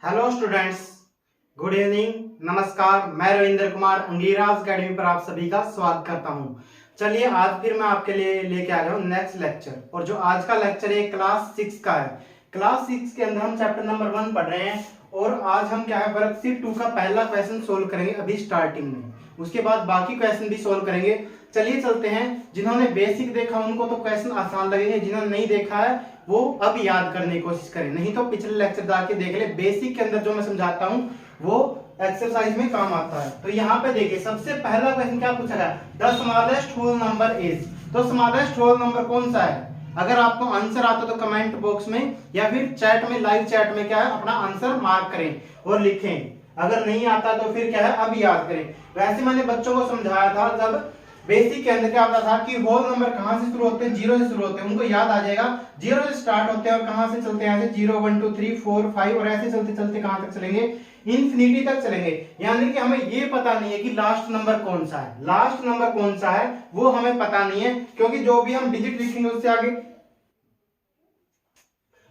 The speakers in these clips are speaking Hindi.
हेलो स्टूडेंट्स, गुड इवनिंग, नमस्कार। मैं रविंद्र कुमार अंगीराज अकेडमी पर आप सभी का स्वागत करता हूं। चलिए आज फिर मैं आपके लिए लेके आ गया हूं नेक्स्ट लेक्चर। और जो आज का लेक्चर है क्लास 6 का है। क्लास 6 के अंदर हम चैप्टर नंबर 1 पढ़ रहे हैं और आज हम क्या है वर्कशीट 2 का पहला क्वेश्चन सोल्व करेंगे अभी स्टार्टिंग में। उसके बाद बाकी क्वेश्चन भी सोल्व करेंगे। चलिए चलते हैं। जिन्होंने बेसिक देखा उनको तो क्वेश्चन आसान लगेंगे, जिन्होंने नहीं देखा है वो अब याद करने की कोशिश करें, नहीं तो पिछले लेक्चर जाके देख ले। बेसिक के अंदर जो मैं समझाता हूँ वो एक्सरसाइज में काम आता है। तो यहाँ पे देखिए सबसे पहला क्वेश्चन क्या पूछा गया, the smallest whole number is. तो स्मॉलेस्ट होल नंबर कौन सा है? अगर आपको आंसर आता तो कमेंट बॉक्स में या फिर चैट में, लाइव चैट में क्या है अपना आंसर मार्क करें और लिखें। अगर नहीं आता तो फिर क्या है अब याद करें। वैसे मैंने बच्चों को समझाया था जब बेसिक के अंदर क्या होता था कि होल नंबर कहां से शुरू होते हैं, जीरो से शुरू होते हैं। उनको याद आ जाएगा जीरो से स्टार्ट होते हैं और कहां से चलते हैं, ऐसे 0 1 2 3 4 5 और ऐसे चलते चलते कहां तक चलेंगे, इंफिनिटी तक चलेंगे। यानी कि हमें ये पता नहीं है कि लास्ट नंबर कौन सा है। लास्ट नंबर कौन सा है वो हमें पता नहीं है, क्योंकि जो भी हम डिजिट लिखेंगे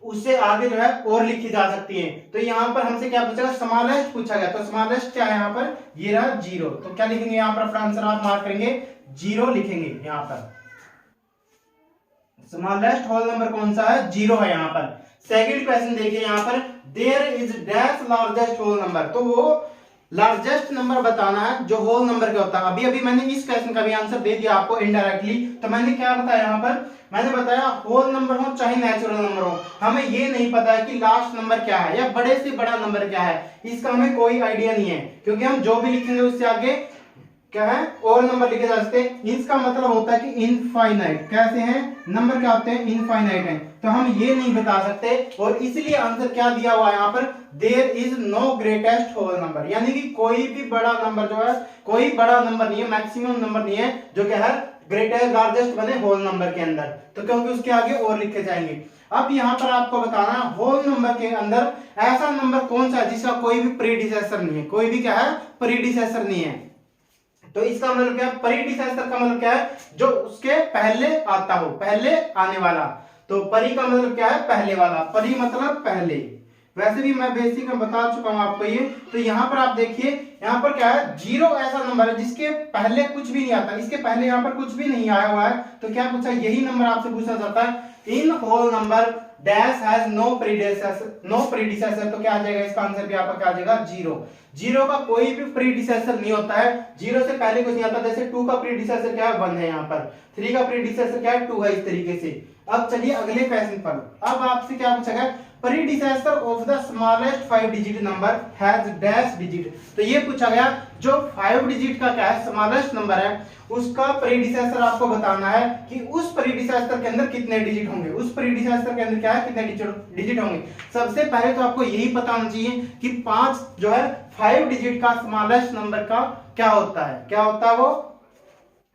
उससे आगे जो है और लिखी जा सकती है। तो यहाँ पर हमसे क्या पूछा, स्मॉलेस्ट पूछा गया। तो स्मॉलेस्ट क्या है यहाँ पर, ये रहा 0। तो क्या लिखेंगे यहाँ पर अपना आंसर आप मार्क करेंगे, 0 लिखेंगे। यहाँ पर स्मॉलेस्ट होल नंबर कौन सा है, 0 है यहाँ पर। सेकंड क्वेश्चन देखिए यहाँ पर, there is dash largest whole number. तो वो लार्जेस्ट नंबर बताना है जो होल नंबर का होता है। अभी अभी मैंने इस क्वेश्चन का भी आंसर दे दिया आपको इनडायरेक्टली। तो मैंने क्या बताया यहाँ पर, मैंने बताया होल नंबर हो चाहे नेचुरल नंबर हो, हमें ये नहीं पता है कि लास्ट नंबर क्या है या बड़े से बड़ा नंबर क्या है। इसका हमें कोई आइडिया नहीं है, क्योंकि हम जो भी लिखेंगे उससे आगे क्या है और नंबर लिखे जा सकते हैं। इसका मतलब होता है कि इनफाइनाइट। कैसे हैं नंबर, क्या होते हैं, इनफाइनाइट हैं। तो हम ये नहीं बता सकते और इसलिए आंसर क्या दिया हुआ है यहाँ पर, there is no greatest whole number. यानी कि कोई भी बड़ा नंबर जो है, कोई बड़ा नंबर नहीं है, मैक्सिमम नंबर नहीं है जो क्या है ग्रेटेस्ट लार्जेस्ट बने होल नंबर के अंदर। तो क्योंकि उसके आगे और लिखे जाएंगे। अब यहाँ पर आपको बताना है होल नंबर के अंदर ऐसा नंबर कौन सा है जिसका कोई भी प्रीडिसेसर नहीं है। कोई भी क्या है प्रीडिसेसर नहीं है। तो इसका मतलब क्या है, प्रीडिसेसर का मतलब क्या है, जो उसके पहले आता हो, पहले आने वाला। तो परी का मतलब क्या है, पहले वाला। परी मतलब पहले। वैसे भी मैं बेसिक में बता चुका हूं आपको ये। तो यहाँ पर आप देखिए, यहाँ पर क्या है, 0 ऐसा नंबर है जिसके पहले कुछ भी नहीं आता। इसके पहले यहाँ पर कुछ भी नहीं आया हुआ है। तो क्या पूछा, यही नंबर आपसे पूछा जाता है, in whole number dash has no predecessor. तो क्या आ जाएगा इसका आंसर भी आपका क्या आ जाएगा, 0। 0 का कोई भी प्रीडिसेसर नहीं होता है। 0 से पहले कुछ नहीं आता। जैसे 2 का प्रीडिसेसर क्या है, 1 है यहाँ पर। 3 का प्रीडिसेसर क्या है, 2 है। इस तरीके से। अब चलिए अगले क्वेश्चन पर। अब आपसे क्या पूछा गया, predecessor of the smallest 5 digit number has dash digit. तो ये पूछा गया जो 5 डिजिट का क्या है स्मॉलेस्ट नंबर है, उसका प्रीडिसेसर आपको बताना है कि उस प्रीडिसेसर के अंदर कितने डिजिट होंगे। उस प्रीडिसेसर के अंदर क्या है, कितने डिजिट होंगे। सबसे पहले तो आपको यही पता होना चाहिए कि 5 जो है 5 डिजिट का स्मॉलेस्ट नंबर का क्या होता है, क्या होता है वो।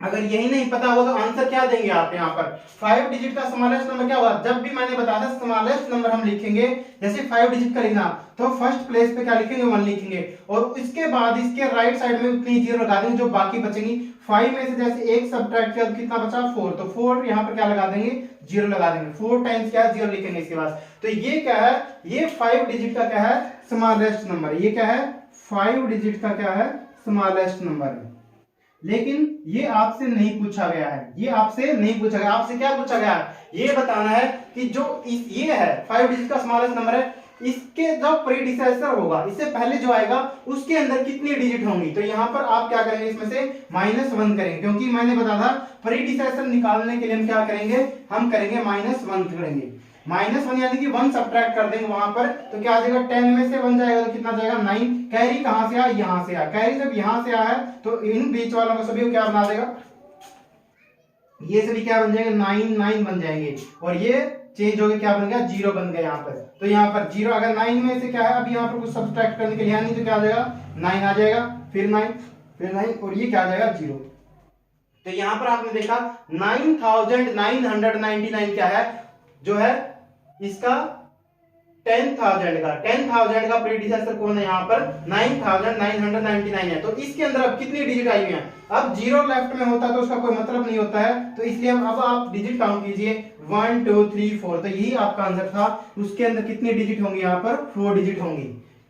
अगर यही नहीं पता हो तो आंसर क्या देंगे आप यहाँ पर, 5 डिजिट का स्मॉलेस्ट नंबर क्या होगा। जब भी मैंने बताया था स्मॉलेस्ट नंबर हम लिखेंगे, जैसे 5 डिजिट का लिखना तो फर्स्ट प्लेस पे क्या लिखेंगे, 1 लिखेंगे। और इसके बाद इसके राइट साइड में उतनी 0 लगा देंगे जो बाकी बचेंगी। 5 में से जैसे 1 सब्ट्रैक्ट किया तो कितना बचा, 4। तो 4 यहाँ पर क्या लगा देंगे, 0 लगा देंगे। 4 टाइम्स क्या है, 0 लिखेंगे इसके बाद। तो ये क्या है, ये 5 डिजिट का क्या है स्मॉलेस्ट नंबर। ये क्या है, 5 डिजिट का क्या है स्मॉलेस्ट नंबर है। लेकिन ये आपसे नहीं पूछा गया है, ये आपसे नहीं पूछा गया। आपसे क्या पूछा गया है, ये बताना है कि जो ये है 5 डिजिट का स्मॉलेस्ट नंबर है, इसके जो प्रीडिसेसर होगा, इससे पहले जो आएगा उसके अंदर कितनी डिजिट होंगी। तो यहाँ पर आप क्या करेंगे, इसमें से -1 करेंगे, क्योंकि मैंने बताया था प्रीडिसेसर निकालने के लिए हम क्या करेंगे, हम करेंगे -1 करेंगे। -1 यानी कि 1 सब्ट्रैक्ट कर देंगे वहां पर। तो क्या आ जाएगा, 10 में से 1 जाएगा तो कितना जाएगा, 9। कैरी कहां से आया, यहां से आया। कैरी जब यहां से आया है तो इन बीच वालों को सभी को क्या बना देगा, ये सभी क्या बन जाएंगे, 9 बन जाएंगे। और ये चेंज हो गया, क्या बन गया, 0 बन गया यहाँ पर। तो यहाँ पर 0, अगर 9 में से क्या है, अब यहाँ पर कुछ सब्ट्रैक्ट करने के लिए नहीं, तो क्या आ जाएगा, 9 आ जाएगा, फिर 9, फिर 9 और ये क्या आ जाएगा, 0। तो यहाँ पर आपने देखा 9999 क्या है, जो है इसका 10,000 का प्रीडिसेसर कौन है, यहाँ पर 9999 है। तो इसके अंदर अब कितनी डिजिट आई हुई है। अब 0 लेफ्ट में होता तो उसका कोई मतलब नहीं होता है। तो इसलिए अब आप डिजिट काउंट कीजिए, 1 2 3 4। तो यही आपका आंसर था। उसके अंदर कितनी डिजिट होंगी, यहाँ पर 4 डिजिट होंगी।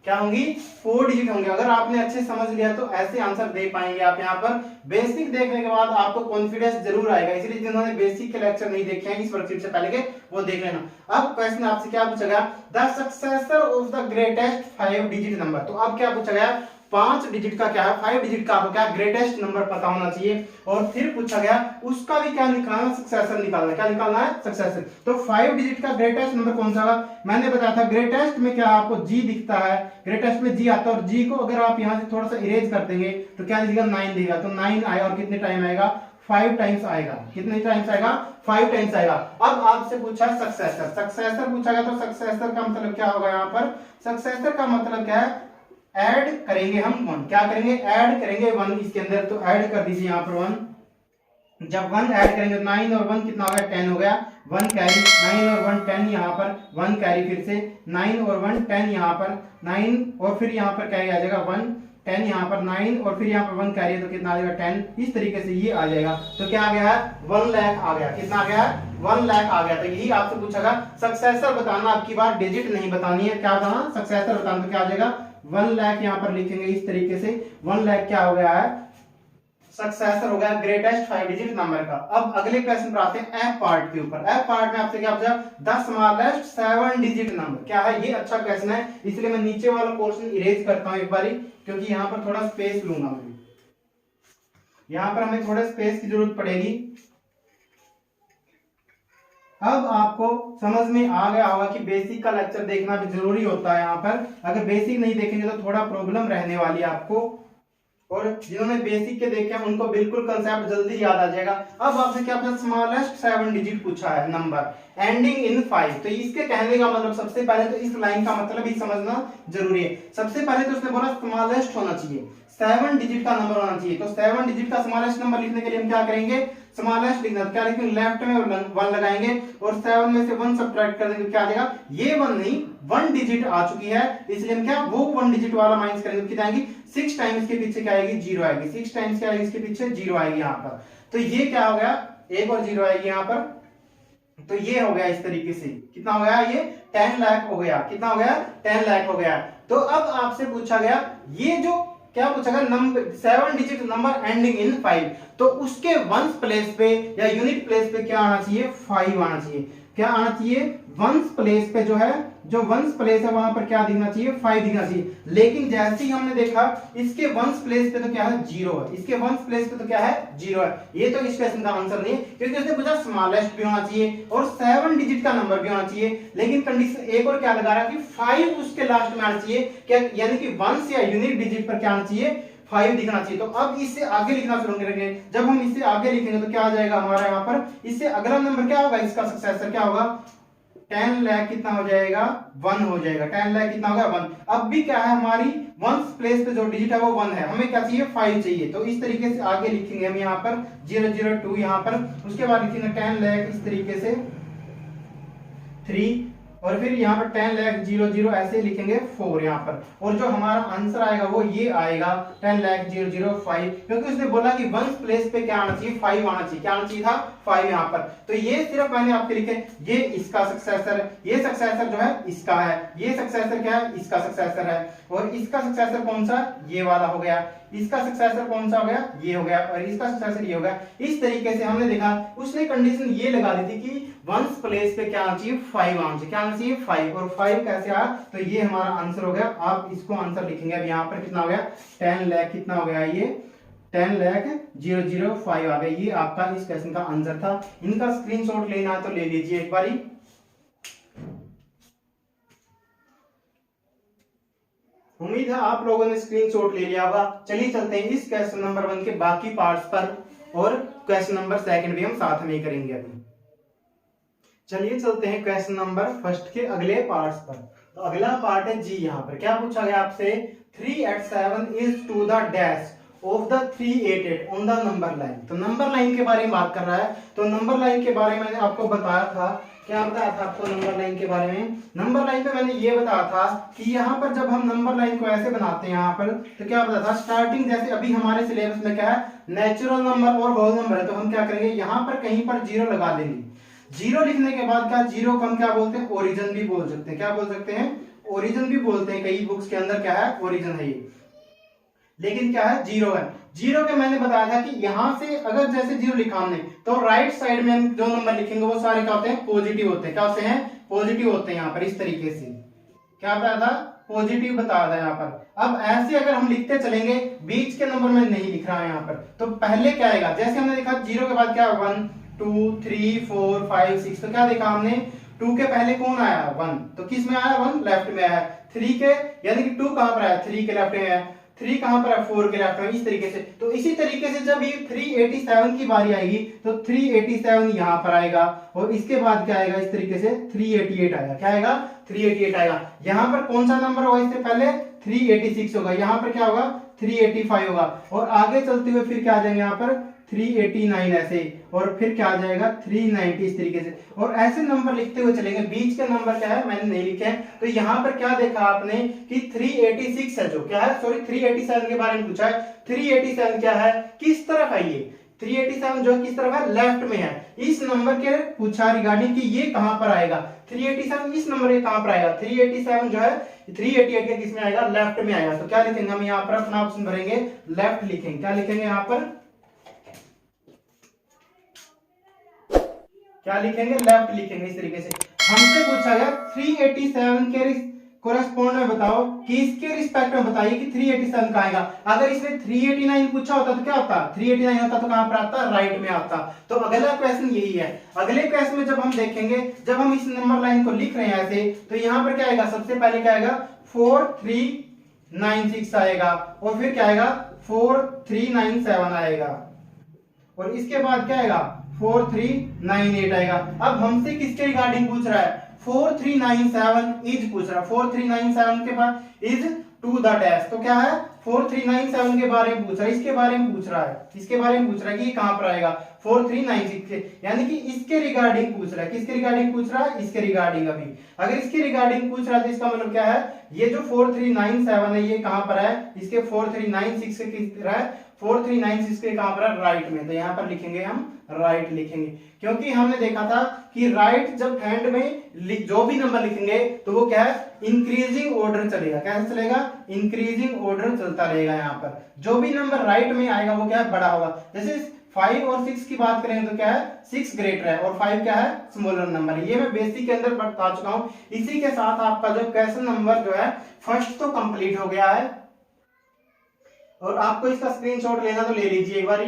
क्या होंगी, 4 डिजिट होंगे। अगर आपने अच्छे समझ लिया तो ऐसे आंसर दे पाएंगे आप यहाँ पर। बेसिक देखने के बाद आपको कॉन्फिडेंस जरूर आएगा, इसलिए जिन्होंने बेसिक के लेक्चर नहीं देखे हैं इस वर्कशीट से पहले के, वो देख लेना। अब क्वेश्चन आपसे क्या पूछा गया, the successor of the greatest 5 digit number. तो अब क्या पूछा गया, 5 डिजिट का क्या है, 5 डिजिट का आपको क्या ग्रेटेस्ट नंबर पता होना चाहिए। और फिर पूछा गया उसका भी क्या निकालना, सक्सेसर निकालना। क्या निकालना है, सक्सेसर। तो 5 डिजिट का ग्रेटेस्ट नंबर कौन सा होगा, मैंने बताया था ग्रेटेस्ट में क्या आपको जी दिखता है, ग्रेटेस्ट में जी आता है, और जी को अगर आप यहां से थोड़ा सा इरेज कर देंगे तो क्या दिखेगा, 9 दिखेगा। तो 9 आएगा और कितने टाइम आएगा, 5 टाइम्स आएगा। कितने टाइम्स आएगा, 5 टाइम्स आएगा। अब आपसे पूछा सक्सेसर, सक्सेसर पूछा गया तो सक्सेसर का मतलब क्या होगा, यहाँ पर सक्सेसर का मतलब क्या है, ऐड करेंगे हम 1। क्या करेंगे, ऐड करेंगे 1 इसके अंदर। तो ऐड कर दीजिए यहाँ पर 1। जब 1 ऐड करेंगे 9 और 1 कितना हो गया, 10 हो गया। 1 कैरी, 9 और 1 10 यहाँ पर 1 कैरी, फिर से 9 और 1 10 यहाँ पर 9, और फिर यहाँ पर कैरी आ जाएगा 1 10 यहाँ पर 9, और फिर यहाँ पर 1 कैरी तो कितना आ जाएगा 10। इस तरीके से ये आ जाएगा। तो क्या आ गया है, 1 लाख आ गया। कितना आ गया है, 1 लाख आ गया। तो यही आपसे पूछा गया सक्सेसर बताना, आपकी बार डिजिट नहीं बतानी है। क्या बताना, सक्सेसर बताना। तो क्या आ जाएगा, 1 लाख यहाँ पर लिखेंगे इस तरीके से। 1 लाख क्या हो गया है, सक्सेसर हो गया ग्रेटेस्ट 5 डिजिट नंबर का। अब अगले क्वेश्चन पर आते हैं एफ पार्ट के ऊपर। एफ पार्ट में आपसे क्या पूछा, द स्मॉलेस्ट 7 डिजिट नंबर। क्या है, ये अच्छा क्वेश्चन है, इसलिए मैं नीचे वाला पोर्शन इरेज करता हूं एक बारी, क्योंकि यहाँ पर थोड़ा स्पेस लूंगा मैं। यहाँ पर हमें थोड़ा स्पेस की जरूरत पड़ेगी। अब आपको समझ में आ गया होगा कि बेसिक का लेक्चर देखना भी जरूरी होता है। यहाँ पर अगर बेसिक नहीं देखेंगे तो थोड़ा प्रॉब्लम रहने वाली है आपको, और जिन्होंने बेसिक के देखे हैं उनको बिल्कुल कंसेप्ट जल्दी याद आ जाएगा। अब आपसे क्या पूछा, स्मॉलेस्ट 7 डिजिट पूछा है नंबर एंडिंग इन 5। तो इसके कहने का मतलब सबसे पहले तो इस लाइन का मतलब ही समझना जरूरी है। सबसे पहले तो उसने बोला स्मॉलेस्ट होना चाहिए, 7 डिजिट का नंबर होना चाहिए। तो 7 डिजिट का स्मॉलेस्ट नंबर लिखने के लिए हम क्या करेंगे, स्मॉलेस्ट लिखना, क्या लिखेंगे, लेफ्ट में 1 लगाएंगे और 7 में से 1 सब्ट्रैक्ट कर देंगे। क्या आ जाएगा, ये 1 नहीं 1 डिजिट आ चुकी है, इसलिए हम क्या वो 1 डिजिट वाला माइनस करेंगे। कितना आएगी, 6 टाइम्स के पीछे क्या आएगी, 0 आएगी। 6 टाइम्स क्या आएगी, इसके पीछे 0 आएगी यहाँ पर। तो ये क्या हो गया, एक और 0 आएगी यहाँ पर। तो ये हो गया इस तरीके से। कितना हो गया, ये 10 लाख हो गया। कितना हो गया, 10 लाख हो गया। तो अब आपसे पूछा गया, ये जो क्या पूछा गया, number 7 digit number ending in 5, तो उसके वंस प्लेस पे या यूनिट प्लेस पे क्या आना चाहिए, 5 आना चाहिए। क्या आना चाहिए, वंस प्लेस पे जो है, जो वंस प्लेस है वहां पर क्या दिखना चाहिए, 5 दिखना चाहिए। लेकिन जैसे ही हमने देखा इसके वंस प्लेस पे तो क्या है, 0 है। इसके वंस प्लेस पे तो क्या है, 0 है। ये तो इस क्वेश्चन का आंसर नहीं है, क्योंकि उसने पूछा स्मॉलेस्ट भी होना चाहिए और 7 डिजिट का नंबर भी होना चाहिए। लेकिन कंडीशन एक और क्या लगा रहा है कि 5 उसके लास्ट में आना चाहिए, क्या यानी कि वंस या यूनिट डिजिट पर क्या आना चाहिए, 5 दिखना चाहिए। तो अब इससे आगे लिखना शुरू करेंगे। जब हम इससे आगे लिखेंगे तो क्या आ जाएगा हमारा यहाँ पर, इससे अगला नंबर क्या होगा, इसका सक्सेसर क्या होगा, 10 लाख कितना हो जाएगा, 1 हो जाएगा। 10 लाख कितना होगा, 1। अब भी क्या है, हमारी वंस प्लेस पे जो डिजिट है वो 1 है, हमें क्या चाहिए, 5 चाहिए। तो इस तरीके से आगे लिखेंगे हम यहाँ पर 002 यहाँ पर, उसके बाद लिखेंगे 10 लाख इस तरीके से 3, और फिर यहाँ पर 10 लाख 00 ऐसे लिखेंगे 4 यहाँ पर। और जो हमारा आंसर आएगा वो ये आएगा 10 लाख 005, क्योंकि उसने बोला कि वंस प्लेस पे क्या आना चाहिए, 5 आना चाहिए। क्या आना चाहिए था, 5 यहाँ पर। तो ये सिर्फ मैंने आपके लिखे, ये इसका सक्सेसर है, ये सक्सेसर जो है इसका है, ये सक्सेसर क्या है, इसका सक्सेसर है, और इसका सक्सेसर कौन सा, ये वाला हो गया। इसका सक्सेसर कौन सा हो गया, ये हो गया, और इसका सक्सेसर ये हो गया। इस तरीके से हमने देखा, उसने कंडीशन ये लगा दी थी कि वंस प्लेस पे क्या आना चाहिए, 5 आना चाहिए। क्या आना चाहिए, 5। और 5 कैसे आया, तो ये हमारा आंसर हो गया। आप इसको आंसर लिखेंगे। अब यहाँ पर कितना हो गया, 10 लाख कितना हो गया, ये 10 लाख 005 आ गया। ये आपका इस क्वेश्चन का आंसर था। इनका स्क्रीनशॉट लेना है तो ले लीजिए एक बारी। उम्मीद है आप लोगों ने स्क्रीनशॉट ले लिया होगा। चलिए चलते हैं इस क्वेश्चन नंबर 1 के बाकी पार्ट्स पर, और क्वेश्चन नंबर 2 भी हम साथ में ही करेंगे अभी। चलिए चलते हैं क्वेश्चन नंबर 1 के अगले पार्ट्स पर। तो अगला पार्ट है जी। यहाँ पर क्या पूछा गया आपसे, 387 is to the dash of the 388 on the number line. तो नंबर लाइन के बारे में बात कर रहा है। तो नंबर लाइन के बारे में मैंने आपको बताया था, क्या बताया था आपको नंबर लाइन के बारे में। नंबर लाइन पे मैंने ये बताया था कि यहाँ पर जब हम नंबर लाइन को ऐसे बनाते हैं यहाँ पर, तो क्या बताया था, स्टार्टिंग जैसे अभी हमारे सिलेबस में क्या है, नेचुरल नंबर और होल नंबर है, तो हम क्या करेंगे, यहाँ पर कहीं पर 0 लगा देंगे। 0 लिखने के बाद क्या, 0 को हम क्या बोलते हैं, ओरिजिन भी बोल सकते हैं। क्या बोल सकते हैं, ओरिजिन भी बोलते हैं कई बुक्स के अंदर, क्या है ओरिजिन है ये, लेकिन क्या है जीरो है। जीरो के मैंने बताया था कि यहां से अगर जैसे जीरो लिखा हमने तो राइट साइड में हम जो नंबर लिखेंगे वो सारे क्या होते हैं पॉजिटिव होते हैं। क्या होते हैं पॉजिटिव होते हैं। यहाँ पर इस तरीके से क्या बताया था पॉजिटिव बताया था यहाँ पर। अब ऐसे अगर हम लिखते चलेंगे, बीच के नंबर में नहीं लिख रहा है यहाँ पर, तो पहले क्या आएगा, जैसे हमने देखा जीरो के बाद क्या 1 2 3 4 5 6, तो क्या देखा हमने 2 के पहले कौन आया 1, तो किस में आया 1 लेफ्ट में आया। 3 के यानी कि 2 कहां पर आया 3 के लेफ्ट में आया, 3 कहां पर है 4 के लेफ्ट में, इस तरीके से। तो इसी तरीके से जब ये 387 की बारी आएगी तो 387 यहां पर आएगा, और इसके बाद क्या आएगा इस तरीके से 388 आएगा। क्या आएगा 388 आएगा। यहां पर कौन सा नंबर होगा इससे पहले 386 होगा, यहां पर क्या होगा 385 होगा, और आगे चलते हुए फिर क्या आ जाएंगे यहाँ पर 389 ऐसे, और फिर क्या आ जाएगा 390 इस तरीके से। और ऐसे नंबर लिखते हुए चलेंगे। बीच के नंबर क्या है मैंने नहीं लिखे हैं, तो यहाँ पर क्या देखा आपने कि 386 है, जो क्या है सॉरी 387 के बारे में पूछा है। 387 क्या है किस तरफ है ये 387 जो किस तरफ है लेफ्ट में है। इस नंबर के पूछा रिगार्डिंग कि ये कहां पर आएगा 387 इस नंबर के कहां पर आएगा 387 जो है 388 के किस में आएगा लेफ्ट में आएगा। तो क्या लिखेंगे हम यहाँ पर अपना ऑप्शन भरेंगे लेफ्ट लिखेंगे। क्या लिखेंगे यहाँ पर क्या लिखेंगे लेफ्ट लिखेंगे इस तरीके से। हमसे पूछा गया 387 के कोरेस्पोंड में बताओ कि इसके रिस्पेक्ट में बताइए कि 387 का आएगा। अगर इसने 389 पूछा होता तो क्या होता 389 होता तो कहां पर आता राइट में आता। तो अगला क्वेश्चन यही है। अगले क्वेश्चन में जब हम देखेंगे, जब हम इस नंबर लाइन को लिख रहे हैं ऐसे, तो यहां पर क्या आएगा सबसे पहले क्या आएगा 4396 आएगा, और फिर क्या आएगा 4397 आएगा, और इसके बाद क्या आएगा 4398 आएगा। अब हमसे किसके रिगार्डिंग पूछ रहा है 4397 इज पूछ रहा है। 4397 के बाद इज टू द डैश, तो क्या है 4397 के बारे में पूछ रहा है, इसके बारे में पूछ रहा है, इसके बारे में पूछ रहा है कि ये कहां पर आएगा 4396 के, यानी कि इसके रिगार्डिंग पूछ रहा है। किसके रिगार्डिंग पूछ रहा है इसके रिगार्डिंग। अभी अगर इसके रिगार्डिंग पूछ रहा है तो इसका मतलब क्या है ये जो 4397 है ये कहां पर है इसके 4396 के किस तरह है 4396 के कहां पर है राइट में। तो यहां पर लिखेंगे हम राइट लिखेंगे, क्योंकि हमने देखा था कि राइट जब हैंड में जो भी नंबर लिखेंगे तो वो क्या है इंक्रीजिंग ऑर्डर चलेगा। कैसे चलेगा इंक्रीजिंग ऑर्डर चलता रहेगा। यहाँ पर जो भी नंबर राइट में आएगा वो क्या है बड़ा होगा। जैसे 5 और 6 की बात करें तो क्या है 6 ग्रेटर है और 5 क्या है स्मॉलर नंबर है। ये मैं बेसिक के अंदर बता चुका हूं। इसी के साथ आपका जो क्वेश्चन नंबर जो है फर्स्ट तो कंप्लीट हो गया है, और आपको इसका स्क्रीनशॉट लेना तो ले लीजिए एक बार।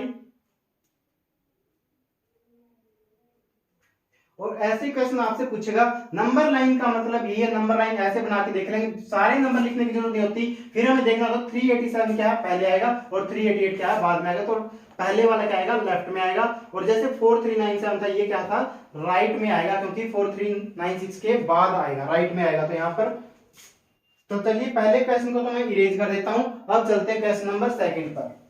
और ऐसे क्वेश्चन आपसे पूछेगा नंबर लाइन का मतलब ये है, नंबर लाइन ऐसे बना के देख लेंगे, सारे नंबर लिखने की जरूरत नहीं होती। फिर हमें देखना होगा 387 क्या है पहले आएगा और 388 क्या है बाद में आएगा। तो पहले वाला क्या आएगा लेफ्ट में आएगा, और जैसे 4397 था ये क्या था राइट में आएगा, क्योंकि 4396 के बाद आएगा राइट में आएगा। तो यहाँ पर तो चलिए पहले क्वेश्चन को तो मैं इरेज कर देता हूं। अब चलते हैं क्वेश्चन नंबर सेकंड पर।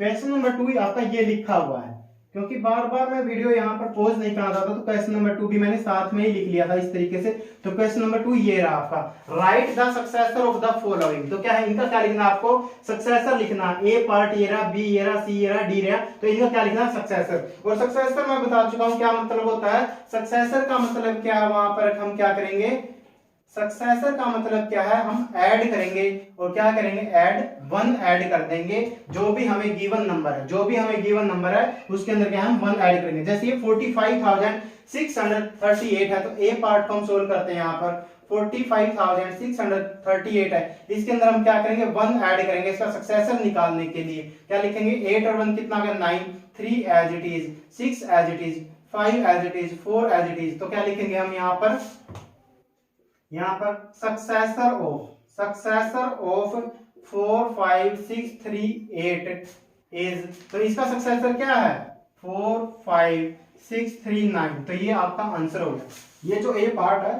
क्वेश्चन नंबर 2 आपका ये लिखा हुआ है, क्योंकि बार बार मैं वीडियो यहाँ पर पॉज नहीं करना चाहता, तो क्वेश्चन नंबर 2 भी मैंने साथ में ही लिख लिया था इस तरीके से। तो क्वेश्चन नंबर 2 ये रहा आपका, right the successor of the following. तो क्या है इनका क्या लिखना आपको सक्सेसर लिखना। ए पार्ट ये रहा, बी ये रहा, सी ये रहा, डी रहा, तो इनका क्या लिखना सक्सेसर। और सक्सेसर मैं बता चुका हूँ क्या मतलब होता है। सक्सेसर का मतलब क्या है, वहां पर हम क्या करेंगे सक्सेसर का मतलब क्या है हम ऐड करेंगे, और क्या करेंगे ऐड 1 ऐड कर देंगे। जो भी हमें गिवन नंबर है, जो भी हमें गिवन नंबर है उसके अंदर क्या हम 1 ऐड करेंगे। जैसे ये 45,638 है, तो ए पार्ट को हम सोल्व करते हैं। यहाँ पर 45,638 है, इसके अंदर हम क्या करेंगे 1 ऐड करेंगे इसका सक्सेसर निकालने के लिए। क्या लिखेंगे 8 और 1 कितना होगा 9, 3 as it is, 6 as it is, 5 as it is, 4 as it is. तो क्या लिखेंगे हम यहाँ पर सक्सेसर ऑफ 45638 इज, तो इसका सक्सेसर क्या है 45639। तो ये आपका आंसर हो गया। ये जो ए पार्ट है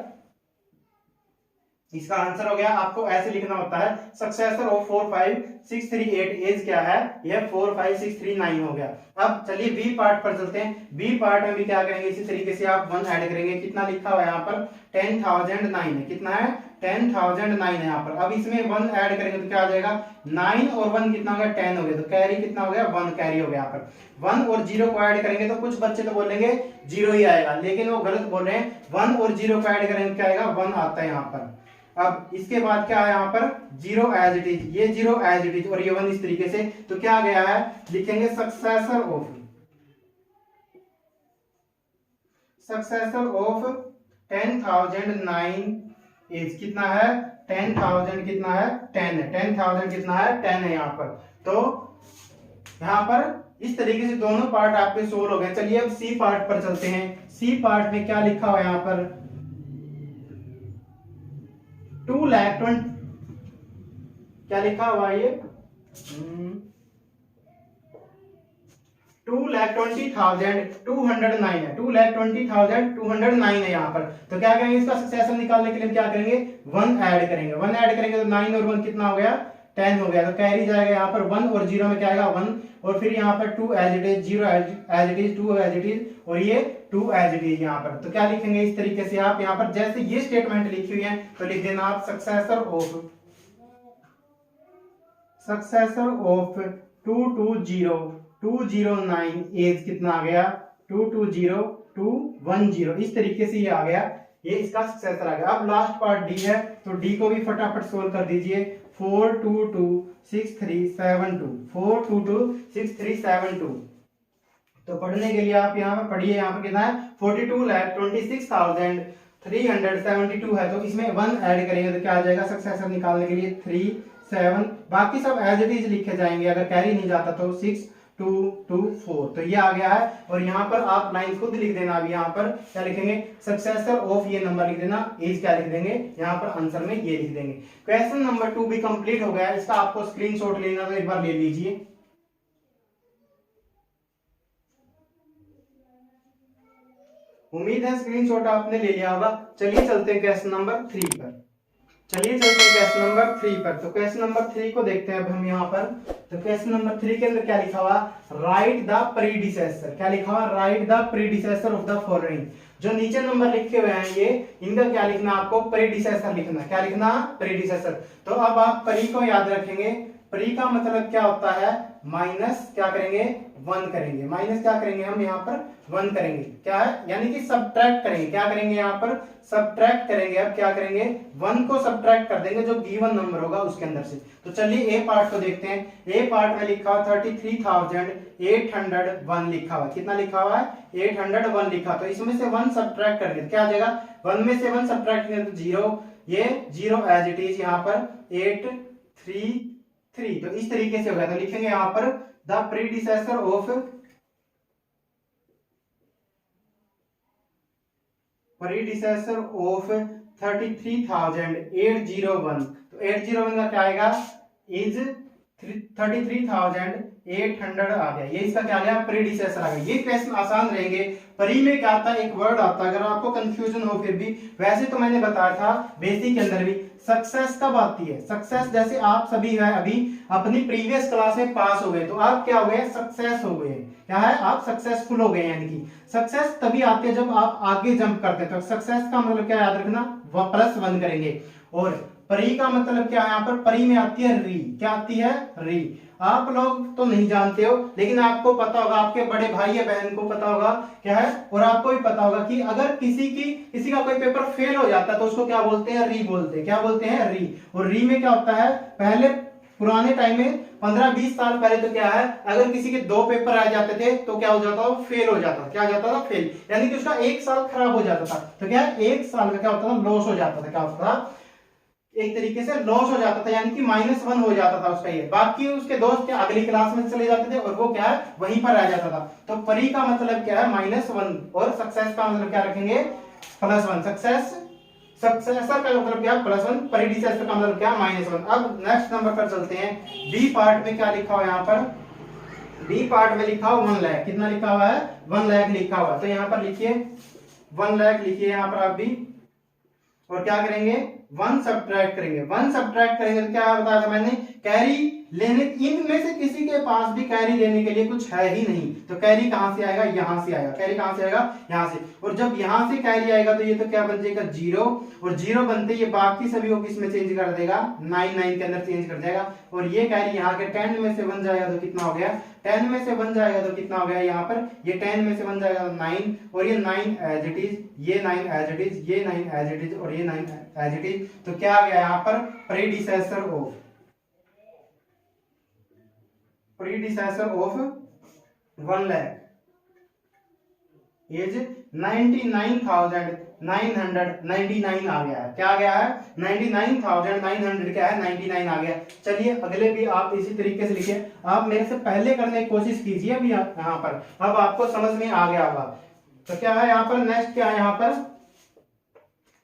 इसका आंसर हो गया। आपको ऐसे लिखना होता है सक्सेसर ऑफ 45638 एज क्या है, यह 45639 हो गया। अब चलिए बी पार्ट पर चलते हैं। बी पार्ट में भी क्या करेंगे, इसी तरीके से आप 1 ऐड करेंगे। कितना लिखा हुआ है यहाँ पर 10,009 है, कितना है 10,009 है यहाँ पर। अब इसमें 1 ऐड करेंगे तो क्या आ जाएगा 9 और 1 कितना हो गया 10 हो गया, तो कैरी कितना हो गया 1 कैरी हो गया यहाँ पर। 1 और 0 को ऐड करेंगे तो कुछ बच्चे तो बोलेंगे 0 ही आएगा, लेकिन वो गलत बोल रहे हैं। 1 और 0 को ऐड करेंगे क्या आएगा 1 आता है यहाँ पर। अब इसके बाद क्या है यहाँ पर 0 एज इट इज, ये 0 एज इट इज और ये 1 इस तरीके से, तो क्या गया है लिखेंगे सक्सेसर ऑफ 10,009 इज कितना है 10,000 कितना है 10 है, 10,000 कितना है 10 है यहाँ पर। तो यहाँ पर इस तरीके से दोनों पार्ट आपके सोल्व हो गए। चलिए अब सी पार्ट पर चलते हैं। सी पार्ट में क्या लिखा हुआ है यहाँ पर 2 लाख 20 क्या लिखा हुआ है ये 2,20,209 है, 2,20,209 है यहाँ पर। तो क्या करेंगे इसका सक्सेसर निकालने के लिए क्या करेंगे 1 ऐड करेंगे। 1 ऐड करेंगे तो 9 और 1 कितना हो गया 10 हो गया, तो कैरी जाएगा यहाँ पर 1 और 0 में क्या आएगा 1 और फिर यहाँ पर 2 as it is, 0 as it is, 2 as it is और ये 2 एज इट इज यहाँ पर। तो क्या लिखेंगे इस तरीके से आप यहाँ पर जैसे ये स्टेटमेंट लिखी हुई है तो लिख देना आप सक्सेसर ऑफ 220,209 एज कितना आ गया 220,210, इस तरीके से ये आ गया, ये इसका सक्सेसर आ गया। अब लास्ट पार्ट डी है, तो डी को भी फटाफट सोल्व कर दीजिए। 4226372, 4226372। तो पढ़ने के लिए आप यहाँ पर पढ़िए, यहाँ पर कितना है 42,26,372 है। तो इसमें 1 ऐड करेंगे तो क्या आ जाएगा सक्सेसर निकालने के लिए 3 7, बाकी सब एज इट इज लिखे जाएंगे, अगर कैरी नहीं जाता तो 6 2 2 4। तो ये आ गया है और यहाँ पर आप लाइन खुद लिख देना। अभी यहाँ पर क्या लिखेंगे सक्सेसर ऑफ ये नंबर लिख देना, एज क्या लिख देंगे यहाँ पर आंसर में ये लिख देंगे। क्वेश्चन नंबर 2 भी कंप्लीट हो गया है। इसका आपको स्क्रीनशॉट लेना तो एक बार ले लीजिए। उम्मीद है स्क्रीनशॉट आपने ले लिया होगा। चलिए चलते हैं क्वेश्चन नंबर 3 पर। चलिए चलते हैं क्वेश्चन नंबर 3 पर। तो क्वेश्चन नंबर 3 को देखते हैं अब हम यहाँ पर। तो क्वेश्चन नंबर 3 के अंदर क्या लिखा हुआ राइट द प्रीडिसेसर, क्या लिखा हुआ right the predecessor of the following. जो नीचे नंबर लिखे हुए हैं ये इनका क्या लिखना आपको प्रीडिसेसर लिखना, क्या लिखना प्रीडिसेसर। तो अब आप प्री को याद रखेंगे, प्री का मतलब क्या होता है माइनस क्या करेंगे 1 करेंगे, माइनस क्या करेंगे हम यहाँ पर 1 करेंगे, क्या है यानी कि सब्ट्रैक्ट करेंगे, क्या करेंगे यहाँ पर सब्ट्रैक्ट करेंगे। अब क्या करेंगे 1 को सब्ट्रैक्ट कर देंगे जो गिवन नंबर होगा उसके अंदर से। तो चलिए ए पार्ट को देखते हैं। ए पार्ट में लिखा हुआ 33,801 लिखा हुआ, कितना लिखा हुआ है 801 लिखा। तो इसमें से 1 सब्ट्रैक्ट करेंगे क्या आ जाएगा 1 में से 1 सब्ट्रैक्ट करेंगे तो 0, ये 0 एज इट इज यहाँ पर 833। तो इस तरीके से होगा। तो लिखेंगे यहाँ पर द प्रीडिसेसर ऑफ 33,801। तो 801 का क्या आएगा इज 33,800 आ गया, ये इसका क्या आ गया प्रीडिसेसर आ गया। ये क्वेश्चन आसान रहेंगे। परी में क्या आता है एक वर्ड आता है, अगर आपको कंफ्यूजन हो फिर भी, वैसे तो मैंने बताया था बेसिक के अंदर भी सक्सेस कब आती है। सक्सेस जैसे आप सभी है अभी अपनी प्रीवियस क्लास में पास हो गए तो आप क्या हो गए सक्सेस हो गए, क्या है आप सक्सेसफुल हो गए। यानी कि सक्सेस तभी आती है जब आप आगे जंप करते हैं। तो सक्सेस का मतलब क्या याद रखना +1 करेंगे। और परी का मतलब क्या है यहाँ पर परी में आती है री, क्या आती है री। आप लोग तो नहीं जानते हो लेकिन आपको पता होगा, आपके बड़े भाई या बहन को पता होगा क्या है, और आपको भी पता होगा कि अगर किसी का कोई पेपर फेल हो जाता है तो उसको क्या बोलते हैं री बोलते हैं, क्या बोलते हैं री। और री में क्या होता है पहले पुराने टाइम में 15-20 साल पहले तो क्या है अगर किसी के 2 पेपर आ जाते थे तो क्या हो जाता था फेल हो जाता, क्या हो जाता था फेल, यानी कि उसका 1 साल खराब हो जाता था। तो क्या 1 साल का क्या होता था लॉस हो जाता था, क्या होता था एक तरीके से लॉस हो जाता था, यानी कि -1 हो जाता था उसका ये। बाकी उसके दोस्त क्या अगली क्लास में चले जाते थे और वो क्या है वहीं पर रह जाता था। तो परी का मतलब क्या है -1 और सक्सेस का मतलब क्या रखेंगे +1। सक्सेसर का मतलब क्या +1, प्रीडिसेसर का मतलब क्या -1। अब नेक्स्ट नंबर पर चलते हैं। बी पार्ट में क्या लिखा हुआ है यहाँ पर, बी पार्ट में लिखा हुआ 1 लाख, कितना लिखा हुआ है 1 लाख लिखा हुआ। तो यहाँ पर लिखिए 1 लाख लिखिए यहाँ पर आप भी। और क्या करेंगे 1 सब्ट्रैक्ट करेंगे। 1 सब्ट्रैक्ट करेंगे तो क्या बताया था मैंने, कैरी लेने, इनमें से किसी के पास भी कैरी लेने के लिए कुछ है ही नहीं, तो कैरी कहां से आएगा, यहां से आएगा। कैरी कहां से आएगा, यहां से। और जब यहां से कैरी आएगा तो ये तो क्या बन जाएगा 0, और 0 बनते ये बाकी सभी को किस में चेंज कर देगा, 9 के अंदर चेंज कर देगा। और ये कैरी यहाँ के 10 में से बन जाएगा तो कितना हो गया, 10 में से बन जाएगा तो कितना हो गया यहाँ पर, ये 10 में से बन जाएगा 9, और ये 9 एज इट इज, ये 9 एज इट इज, ये 9 एज इट इज, और ये 9 एज इट इज। तो क्या आ गया यहाँ पर, प्रीडिसेसर ऑफ 1 लाख इज 99,999 आ गया है। क्या आ गया है, 99,900 क्या है, 99 आ गया। चलिए अगले भी आप इसी तरीके से लिखिए। आप मेरे से पहले करने की कोशिश कीजिए अभी यहाँ पर, अब आपको समझ में आ गया होगा। तो क्या है यहाँ पर, नेक्स्ट क्या है यहाँ पर,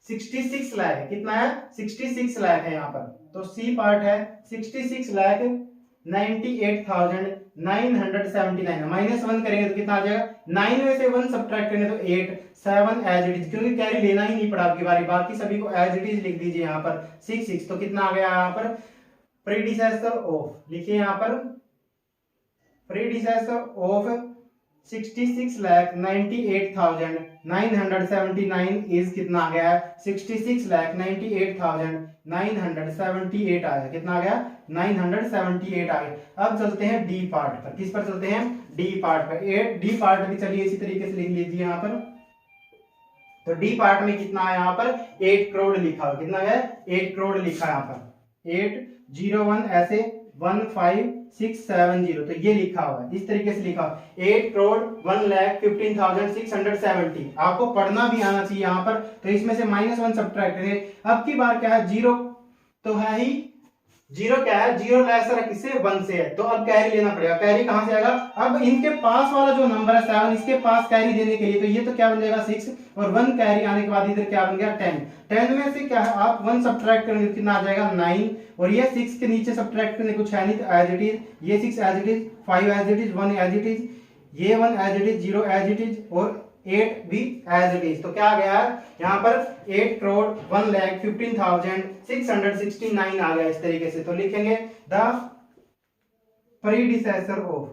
66 लाख है। कितना है, 66 लाख है यहाँ पर। तो सी पार्ट है 66,98,979 माइनस 1 करेंगे तो कितना आ जाएगा, 9 में से 1 सब्ट्रैक्ट करेंगे तो 8, 7 एज इट इज, क्योंकि कैरी लेना ही नहीं पड़ा आपकी बारी, बाकी सभी को एज इट इज लिख दीजिए यहाँ पर 66। तो कितना आ गया यहाँ पर, प्रीडिसेसर ऑफ, लिखिए यहाँ पर प्रीडिसेसर ऑफ 66,98,979 इज कितना आ गया है, 66,98,978 आ गया। कितना आ गया, 978 आ गया। अब चलते हैं डी पार्ट पर। किस पर चलते हैं, डी पार्ट पर। डी पार्ट भी चलिए इसी तरीके से लिख लीजिए यहाँ पर। तो डी पार्ट में कितना है यहाँ पर, 8 करोड़ लिखा हुआ। कितना है, 8 करोड़ लिखा है यहाँ पर, 801 ऐसे 15670, तो ये लिखा हुआ है, इस तरीके से लिखा हुआ 8,15,670। आपको पढ़ना भी आना चाहिए यहाँ पर। तो इसमें से -1 सब्ट्रैक्ट करेंगे। अब की बार क्या है, 0 तो है ही, 0 क्या है, 0 लेसर है किससे, 1 से है। तो अब कैरी लेना पड़ेगा। कैरी कहां से आएगा, अब इनके पास वाला जो नंबर है 7, इसके पास कैरी देने के लिए तो ये तो क्या बन जाएगा 6, और 1 कैरी आने के बाद इधर क्या बन गया 10। 10 में से क्या है, आप 1 सब्ट्रैक्ट करेंगे कितना आ जाएगा 9, और ये 6 के नीचे सब्ट्रैक्ट करने कुछ है नहीं तो एज इट इज, ये 6 as it is, 5 as it is, 1 as it is, ये 1 as it is, 0 as it is, और 8 भी एज इट इज। तो क्या आ गया है यहाँ पर, 8,1,15,669 आ गया इस तरीके से। तो लिखेंगे द प्रीडिसेसर ऑफ,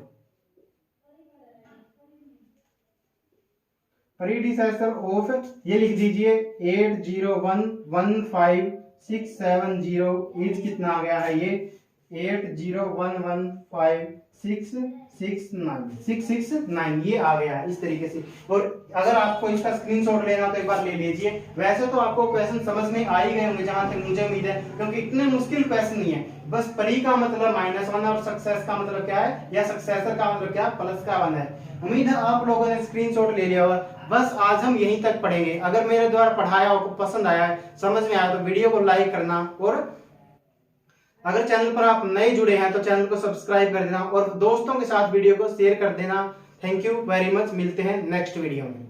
ये लिख दीजिए 80115,670 इज कितना आ गया है, ये 80115,669 ये आ गया है इस तरीके से। और अगर आपको इसका स्क्रीनशॉट लेना तो एक बार ले लीजिए। वैसे तो आपको क्वेश्चन समझ में आ ही गए होंगे जहां तक मुझे उम्मीद है, क्योंकि इतने मुश्किल क्वेश्चन नहीं है। बस परी का मतलब -1 और सक्सेस का मतलब क्या है, या सक्सेसर का मतलब क्या, प्लस का 1 है। उम्मीद है आप लोगों ने स्क्रीनशॉट ले लिया होगा। बस आज हम यहीं तक पढ़ेंगे। अगर मेरे द्वारा पढ़ाया आपको पसंद आया है, समझ में आया, तो वीडियो को लाइक करना, और अगर चैनल पर आप नए जुड़े हैं तो चैनल को सब्सक्राइब कर देना, और दोस्तों के साथ वीडियो को शेयर कर देना। Thank you very much. मिलते हैं नेक्स्ट वीडियो में।